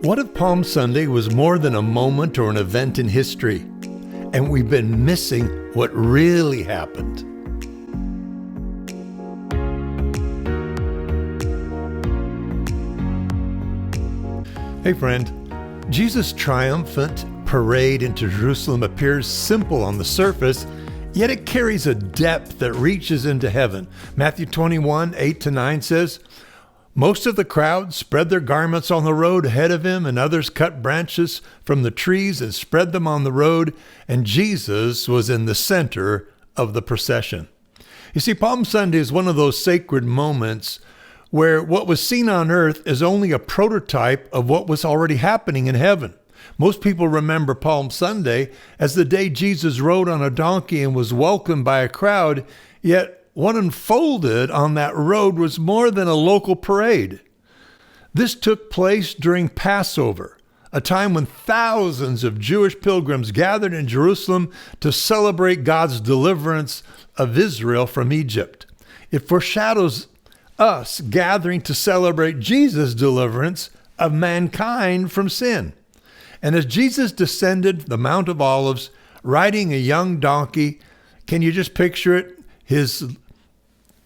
What if Palm Sunday was more than a moment or an event in history, and we've been missing what really happened? Hey friend, Jesus' triumphant parade into Jerusalem appears simple on the surface, yet it carries a depth that reaches into heaven. Matthew 21, 8-9 says, "Most of the crowd spread their garments on the road ahead of him, and others cut branches from the trees and spread them on the road, and Jesus was in the center of the procession." You see, Palm Sunday is one of those sacred moments where what was seen on earth is only a prototype of what was already happening in heaven. Most people remember Palm Sunday as the day Jesus rode on a donkey and was welcomed by a crowd, yet what unfolded on that road was more than a local parade. This took place during Passover, a time when thousands of Jewish pilgrims gathered in Jerusalem to celebrate God's deliverance of Israel from Egypt. It foreshadows us gathering to celebrate Jesus' deliverance of mankind from sin. And as Jesus descended the Mount of Olives, riding a young donkey, can you just picture it? His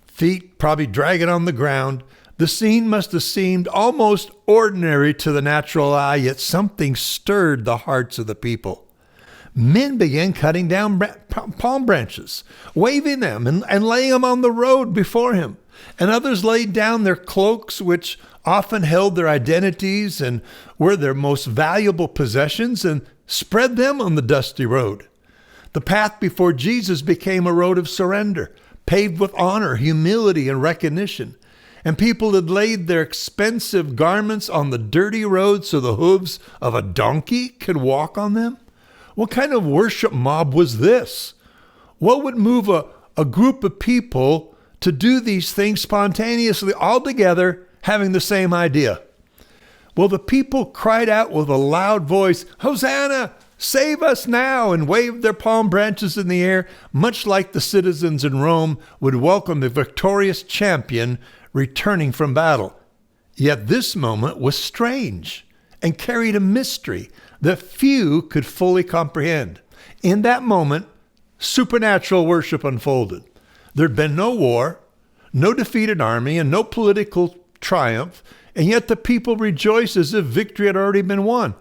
feet probably dragging on the ground. The scene must have seemed almost ordinary to the natural eye, yet something stirred the hearts of the people. Men began cutting down palm branches, waving them and laying them on the road before him. And others laid down their cloaks, which often held their identities and were their most valuable possessions, and spread them on the dusty road. The path before Jesus became a road of surrender, paved with honor, humility, and recognition. And people had laid their expensive garments on the dirty road so the hooves of a donkey could walk on them. What kind of worship mob was this? What would move a group of people to do these things spontaneously, all together, having the same idea? Well, the people cried out with a loud voice, "Hosanna! Save us now!" and waved their palm branches in the air, much like the citizens in Rome would welcome the victorious champion returning from battle. Yet this moment was strange and carried a mystery that few could fully comprehend. In that moment, supernatural worship unfolded. There'd been no war, no defeated army, and no political triumph, and yet the people rejoiced as if victory had already been won.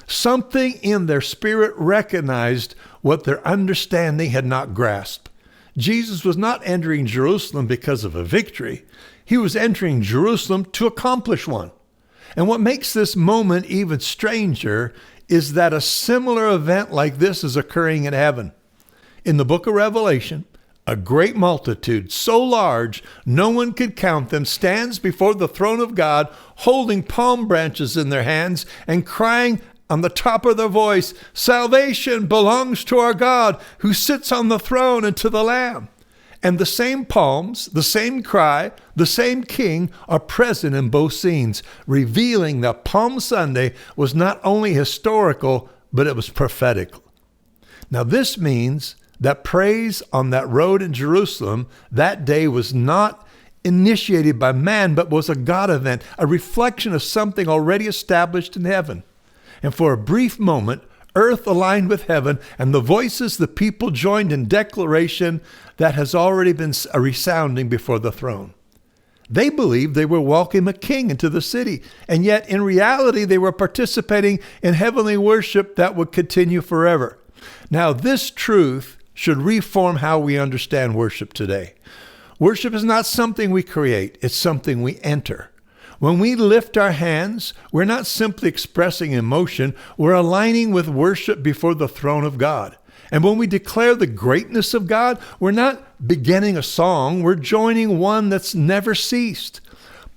Something in their spirit recognized what their understanding had not grasped. Jesus was not entering Jerusalem because of a victory. He was entering Jerusalem to accomplish one. And what makes this moment even stranger is that a similar event like this is occurring in heaven. In the book of Revelation, a great multitude, so large no one could count them, stands before the throne of God, holding palm branches in their hands and crying on the top of their voice, "Salvation belongs to our God who sits on the throne and to the Lamb." And the same palms, the same cry, the same king are present in both scenes, revealing that Palm Sunday was not only historical, but it was prophetic. Now this means that praise on that road in Jerusalem that day was not initiated by man, but was a God event, a reflection of something already established in heaven. And for a brief moment, earth aligned with heaven, and the voices the people joined in declaration that has already been resounding before the throne. They believed they were welcoming a king into the city, and yet in reality they were participating in heavenly worship that would continue forever. Now this truth should reform how we understand worship today. Worship is not something we create, it's something we enter. When we lift our hands, we're not simply expressing emotion, we're aligning with worship before the throne of God. And when we declare the greatness of God, we're not beginning a song, we're joining one that's never ceased.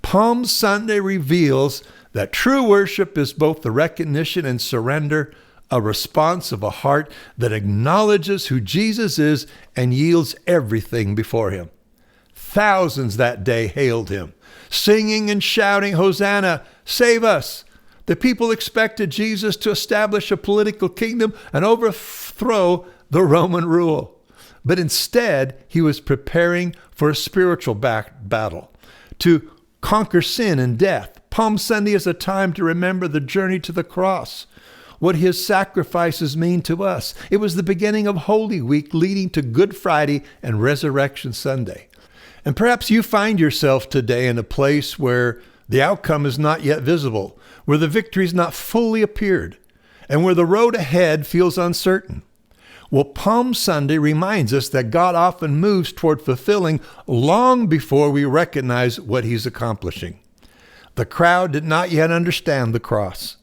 Palm Sunday reveals that true worship is both the recognition and surrender, a response of a heart that acknowledges who Jesus is and yields everything before him. Thousands that day hailed him, singing and shouting, "Hosanna, save us." The people expected Jesus to establish a political kingdom and overthrow the Roman rule. But instead, he was preparing for a spiritual battle to conquer sin and death. Palm Sunday is a time to remember the journey to the cross, what his sacrifices mean to us. It was the beginning of Holy Week leading to Good Friday and Resurrection Sunday. And perhaps you find yourself today in a place where the outcome is not yet visible, where the victory has not fully appeared, and where the road ahead feels uncertain. Well, Palm Sunday reminds us that God often moves toward fulfilling long before we recognize what he's accomplishing. The crowd did not yet understand the cross,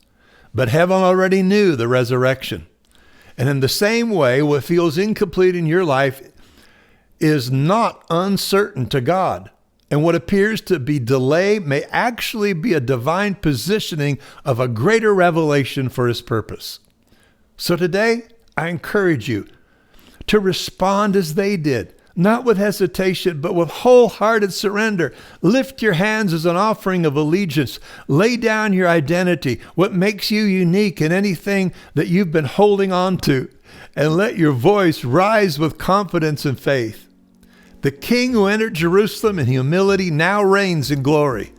but heaven already knew the resurrection. And in the same way, what feels incomplete in your life is not uncertain to God. And what appears to be delay may actually be a divine positioning of a greater revelation for his purpose. So today, I encourage you to respond as they did, not with hesitation, but with wholehearted surrender. Lift your hands as an offering of allegiance. Lay down your identity, what makes you unique in anything that you've been holding on to, and let your voice rise with confidence and faith. The King who entered Jerusalem in humility now reigns in glory.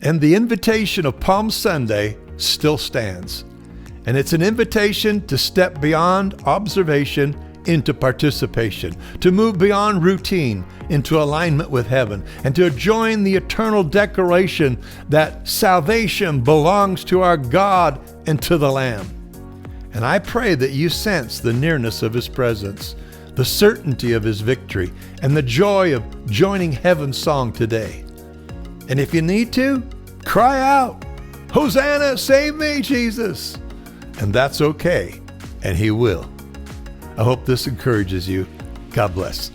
And the invitation of Palm Sunday still stands. And it's an invitation to step beyond observation into participation, to move beyond routine into alignment with heaven, and to join the eternal declaration that salvation belongs to our God and to the Lamb. And I pray that you sense the nearness of his presence, the certainty of his victory, and the joy of joining heaven's song today. And if you need to, cry out, "Hosanna, save me, Jesus!" And that's okay, and he will. I hope this encourages you. God bless.